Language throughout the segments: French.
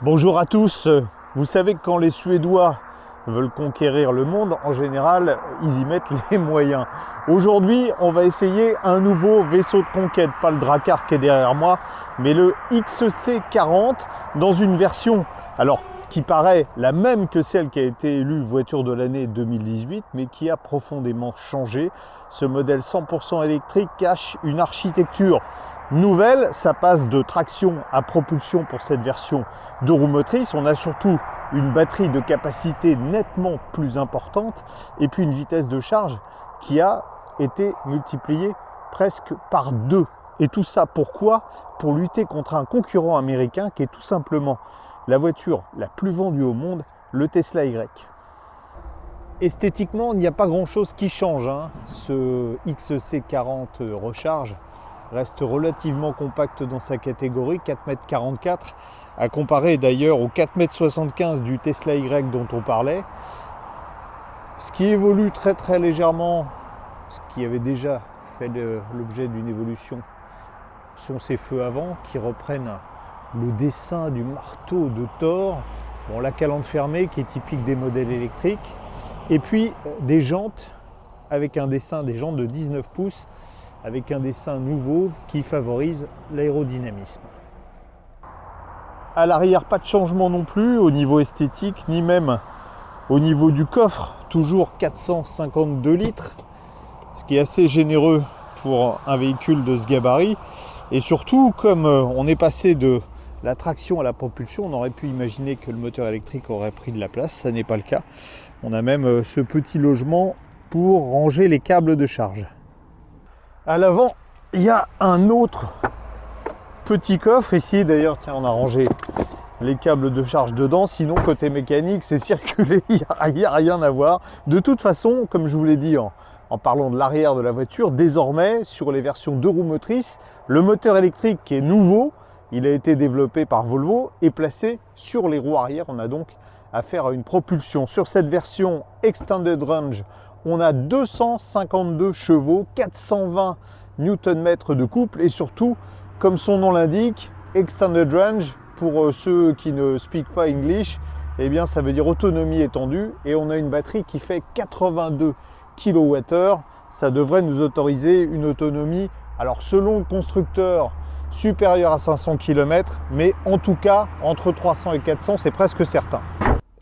Bonjour à tous. Vous savez que quand les Suédois veulent conquérir le monde, en général, ils y mettent les moyens. Aujourd'hui, on va essayer un nouveau vaisseau de conquête, pas le Drakkar qui est derrière moi, mais le XC40 dans une version, alors qui paraît la même que celle qui a été élue voiture de l'année 2018, mais qui a profondément changé. Ce modèle 100% électrique cache une architecture nouvelle, ça passe de traction à propulsion pour cette version 2 roues motrices. On a surtout une batterie de capacité nettement plus importante et puis une vitesse de charge qui a été multipliée presque par 2. Et tout ça pourquoi? Pour lutter contre un concurrent américain qui est tout simplement la voiture la plus vendue au monde, le Tesla Y. Esthétiquement, il n'y a pas grand-chose qui change, hein. Ce XC40 Recharge reste relativement compact dans sa catégorie, 4,44 m, à comparer d'ailleurs aux 4,75 m du Tesla Y dont on parlait. Ce qui évolue très légèrement, ce qui avait déjà fait l'objet d'une évolution, sont ces feux avant qui reprennent le dessin du marteau de Thor, bon, la calandre fermée qui est typique des modèles électriques, et puis des jantes avec un dessin, des jantes de 19 pouces, avec un dessin nouveau qui favorise l'aérodynamisme. À l'arrière, pas de changement non plus au niveau esthétique, ni même au niveau du coffre, toujours 452 litres, ce qui est assez généreux pour un véhicule de ce gabarit. Et surtout, comme on est passé de la traction à la propulsion, on aurait pu imaginer que le moteur électrique aurait pris de la place, ça n'est pas le cas. On a même ce petit logement pour ranger les câbles de charge. À l'avant, il y a un autre petit coffre ici. D'ailleurs, tiens, on a rangé les câbles de charge dedans. Sinon, côté mécanique, c'est circulé, il n'y a rien à voir. De toute façon, comme je vous l'ai dit en parlant de l'arrière de la voiture, désormais, sur les versions 2 roues motrices, le moteur électrique qui est nouveau, il a été développé par Volvo, est placé sur les roues arrière. On a donc affaire à une propulsion. Sur cette version Extended Range, on a 252 chevaux, 420 Nm de couple et surtout, comme son nom l'indique, Extended Range, pour ceux qui ne speak pas English, eh bien ça veut dire autonomie étendue et on a une batterie qui fait 82 kWh. Ça devrait nous autoriser une autonomie, alors selon le constructeur, supérieure à 500 km, mais en tout cas, entre 300 et 400, c'est presque certain.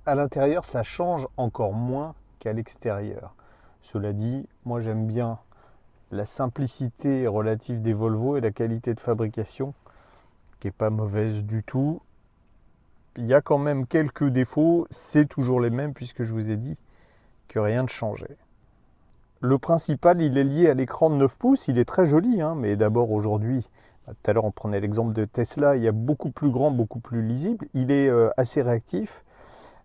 À l'intérieur, ça change encore moins qu'à l'extérieur. Cela dit, moi j'aime bien la simplicité relative des Volvo et la qualité de fabrication qui n'est pas mauvaise du tout. Il y a quand même quelques défauts, c'est toujours les mêmes puisque je vous ai dit que rien ne changeait. Le principal, il est lié à l'écran de 9 pouces, il est très joli, hein, mais d'abord aujourd'hui, tout à l'heure on prenait l'exemple de Tesla, il y a beaucoup plus grand, beaucoup plus lisible, il est assez réactif,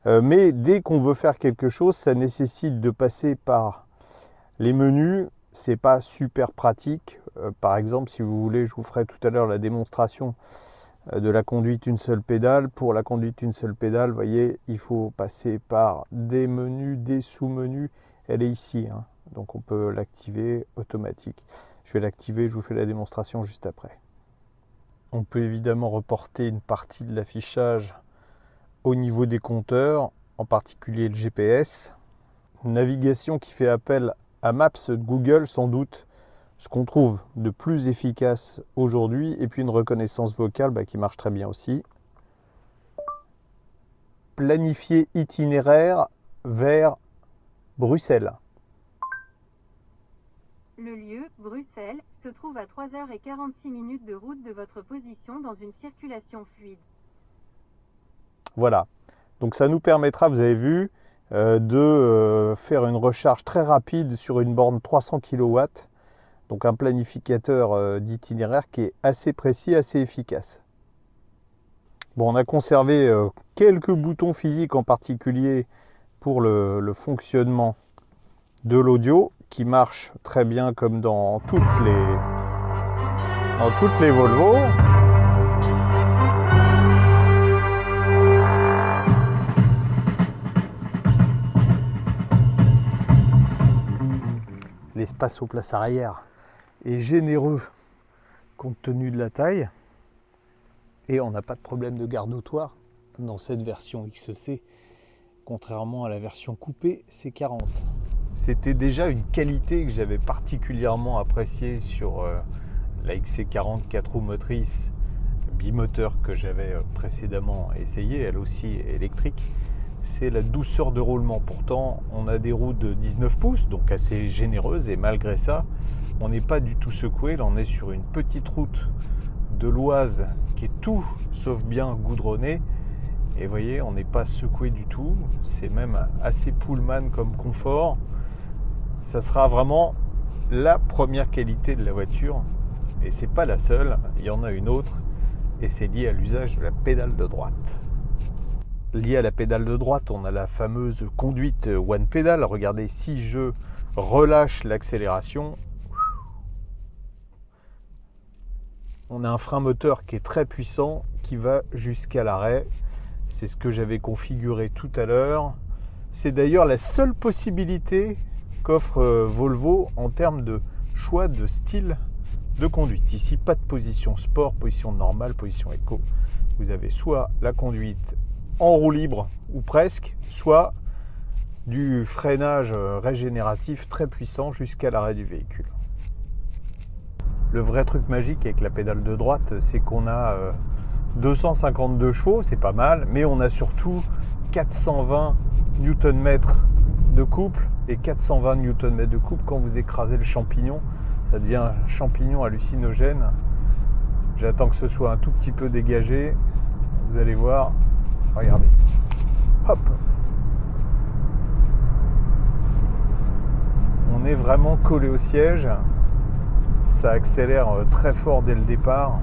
mais dès qu'on veut faire quelque chose, ça nécessite de passer par les menus, c'est pas super pratique. Par exemple, si vous voulez, je vous ferai tout à l'heure la démonstration de la conduite une seule pédale. Pour la conduite une seule pédale, vous voyez, il faut passer par des menus, des sous-menus. Elle est ici, hein. Donc on peut l'activer automatique. Je vais l'activer, je vous fais la démonstration juste après. On peut évidemment reporter une partie de l'affichage au niveau des compteurs, en particulier le GPS. Navigation qui fait appel à Maps de Google, sans doute ce qu'on trouve de plus efficace aujourd'hui, et puis une reconnaissance vocale qui marche très bien aussi. Planifier itinéraire vers Bruxelles. Le lieu, Bruxelles, se trouve à 3h46 de route de votre position dans une circulation fluide. Voilà, donc ça nous permettra, vous avez vu, de faire une recharge très rapide sur une borne 300 kW. Donc un planificateur d'itinéraire qui est assez précis, assez efficace. Bon, on a conservé quelques boutons physiques, en particulier pour le fonctionnement de l'audio, qui marche très bien comme dans toutes les Volvo. L'espace aux places arrière est généreux compte tenu de la taille et on n'a pas de problème de garde-autoir dans cette version XC, contrairement à la version coupée, c'est 40. C'était déjà une qualité que j'avais particulièrement appréciée sur la XC40 4 roues motrices bimoteur que j'avais précédemment essayé, elle aussi électrique, c'est la douceur de roulement. Pourtant, on a des roues de 19 pouces, donc assez généreuses, et malgré ça, on n'est pas du tout secoué. Là, on est sur une petite route de l'Oise qui est tout sauf bien goudronnée. Et vous voyez, on n'est pas secoué du tout. C'est même assez pullman comme confort. Ça sera vraiment la première qualité de la voiture. Et c'est pas la seule, il y en a une autre. Et c'est lié à l'usage de la pédale de droite. Lié à la pédale de droite, on a la fameuse conduite One Pedal. Regardez, si je relâche l'accélération, on a un frein moteur qui est très puissant, qui va jusqu'à l'arrêt. C'est ce que j'avais configuré tout à l'heure. C'est d'ailleurs la seule possibilité qu'offre Volvo en termes de choix de style de conduite. Ici, pas de position sport, position normale, position éco. Vous avez soit la conduite en roue libre ou presque, soit du freinage régénératif très puissant jusqu'à l'arrêt du véhicule. Le vrai truc magique avec la pédale de droite, c'est qu'on a 252 chevaux, c'est pas mal, mais on a surtout 420 Nm de couple, et 420 Nm de couple, quand vous écrasez le champignon, ça devient un champignon hallucinogène. J'attends que ce soit un tout petit peu dégagé. Vous allez voir. Regardez. Hop. On est vraiment collé au siège. Ça accélère très fort dès le départ.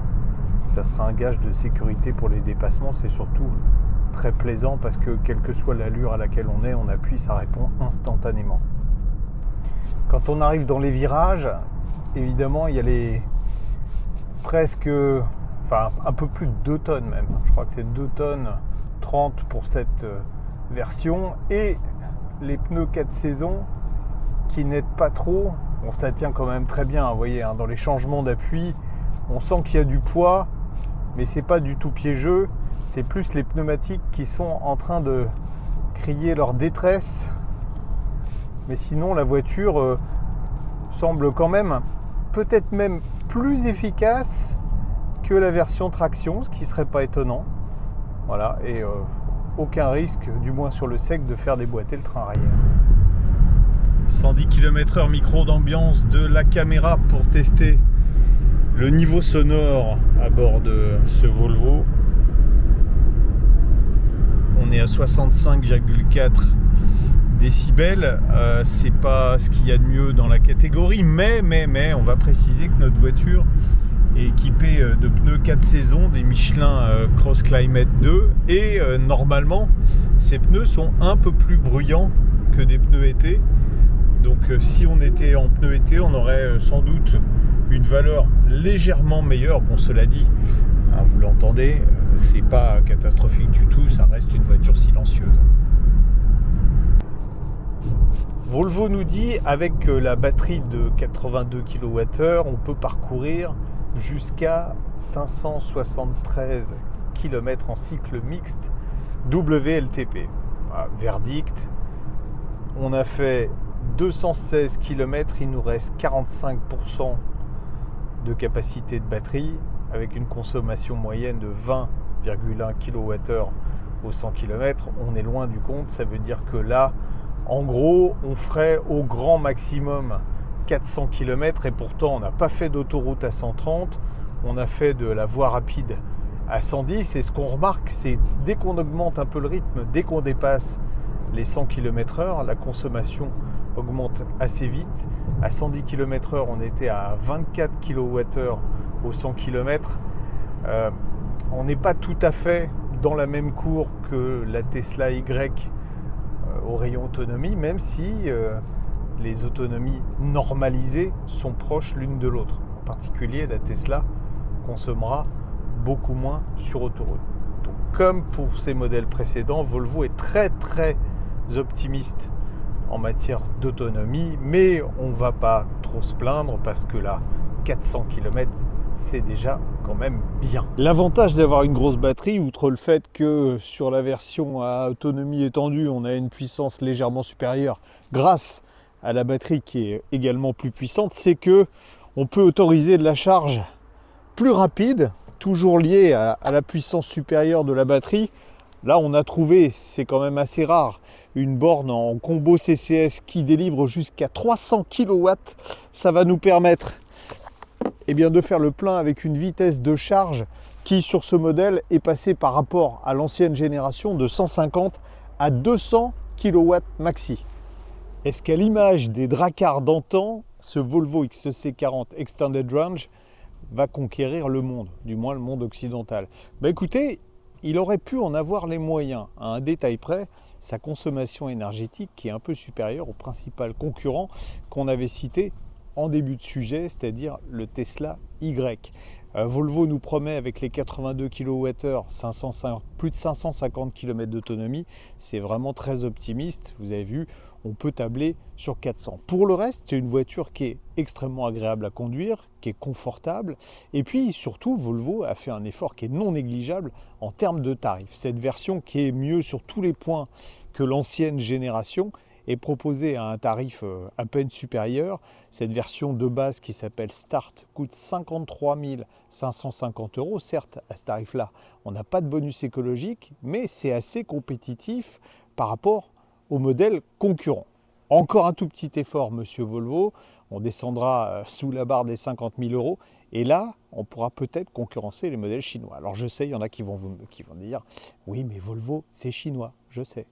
Ça sera un gage de sécurité pour les dépassements. C'est surtout très plaisant parce que quelle que soit l'allure à laquelle on appuie, ça répond instantanément. Quand on arrive dans les virages, évidemment, il y a les un peu plus de 2 tonnes même. Je crois que c'est 2 tonnes 30 pour cette version. Et les pneus 4 saisons qui n'aident pas trop. Bon, ça tient quand même très bien, vous voyez, dans les changements d'appui, on sent qu'il y a du poids, mais c'est pas du tout piégeux. C'est plus les pneumatiques qui sont en train de crier leur détresse. Mais sinon, la voiture semble quand même peut-être même plus efficace que la version traction, ce qui serait pas étonnant. Voilà, et aucun risque, du moins sur le sec, de faire déboîter le train arrière. 110 km/h micro d'ambiance de la caméra pour tester le niveau sonore à bord de ce Volvo. On est à 65,4 décibels, c'est pas ce qu'il y a de mieux dans la catégorie, mais on va préciser que notre voiture est équipée de pneus 4 saisons, des Michelin Cross Climate 2, et normalement ces pneus sont un peu plus bruyants que des pneus été. Donc si on était en pneus été, on aurait sans doute une valeur légèrement meilleure. Bon, cela dit, vous l'entendez, c'est pas catastrophique du tout, ça reste une voiture silencieuse. Volvo nous dit, avec la batterie de 82 kWh, on peut parcourir jusqu'à 573 km en cycle mixte WLTP. Voilà, verdict, on a fait 216 km, il nous reste 45% de capacité de batterie, avec une consommation moyenne de 20,1 kWh au 100 km. On est loin du compte, ça veut dire que là, en gros, on ferait au grand maximum 400 km, et pourtant on n'a pas fait d'autoroute à 130, on a fait de la voie rapide à 110, et ce qu'on remarque, c'est dès qu'on augmente un peu le rythme, dès qu'on dépasse les 100 km/h, la consommation augmente assez vite. À 110 km/h, on était à 24 kWh au 100 km. On n'est pas tout à fait dans la même cour que la Tesla Y au rayon autonomie, même si les autonomies normalisées sont proches l'une de l'autre. En particulier, la Tesla consommera beaucoup moins sur autoroute. Donc, comme pour ces modèles précédents, Volvo est très optimiste en matière d'autonomie, mais on ne va pas trop se plaindre parce que là, 400 km, c'est déjà quand même bien. L'avantage d'avoir une grosse batterie, outre le fait que sur la version à autonomie étendue, on a une puissance légèrement supérieure grâce à la batterie qui est également plus puissante, c'est que on peut autoriser de la charge plus rapide, toujours lié à la puissance supérieure de la batterie. Là, on a trouvé, c'est quand même assez rare, une borne en combo CCS qui délivre jusqu'à 300 kW. Ça va nous permettre de faire le plein avec une vitesse de charge qui, sur ce modèle, est passée par rapport à l'ancienne génération de 150 à 200 kW maxi. Est-ce qu'à l'image des Drakkar d'antan, ce Volvo XC40 Extended Range va conquérir le monde, du moins le monde occidental? Écoutez, il aurait pu en avoir les moyens. À un détail près, sa consommation énergétique qui est un peu supérieure au principal concurrent qu'on avait cité en début de sujet, c'est-à-dire le Tesla Y. Volvo nous promet avec les 82 kWh, plus de 550 km d'autonomie. C'est vraiment très optimiste. Vous avez vu, on peut tabler sur 400. Pour le reste, c'est une voiture qui est extrêmement agréable à conduire, qui est confortable. Et puis surtout, Volvo a fait un effort qui est non négligeable en termes de tarifs. Cette version qui est mieux sur tous les points que l'ancienne génération est proposée à un tarif à peine supérieur. Cette version de base qui s'appelle Start coûte 53 550 €. Certes, à ce tarif-là, on n'a pas de bonus écologique, mais c'est assez compétitif par rapport au modèle concurrent. Encore un tout petit effort, monsieur Volvo, on descendra sous la barre des 50 000 €, et là, on pourra peut-être concurrencer les modèles chinois. Alors je sais, il y en a qui vont dire, oui, mais Volvo, c'est chinois, je sais.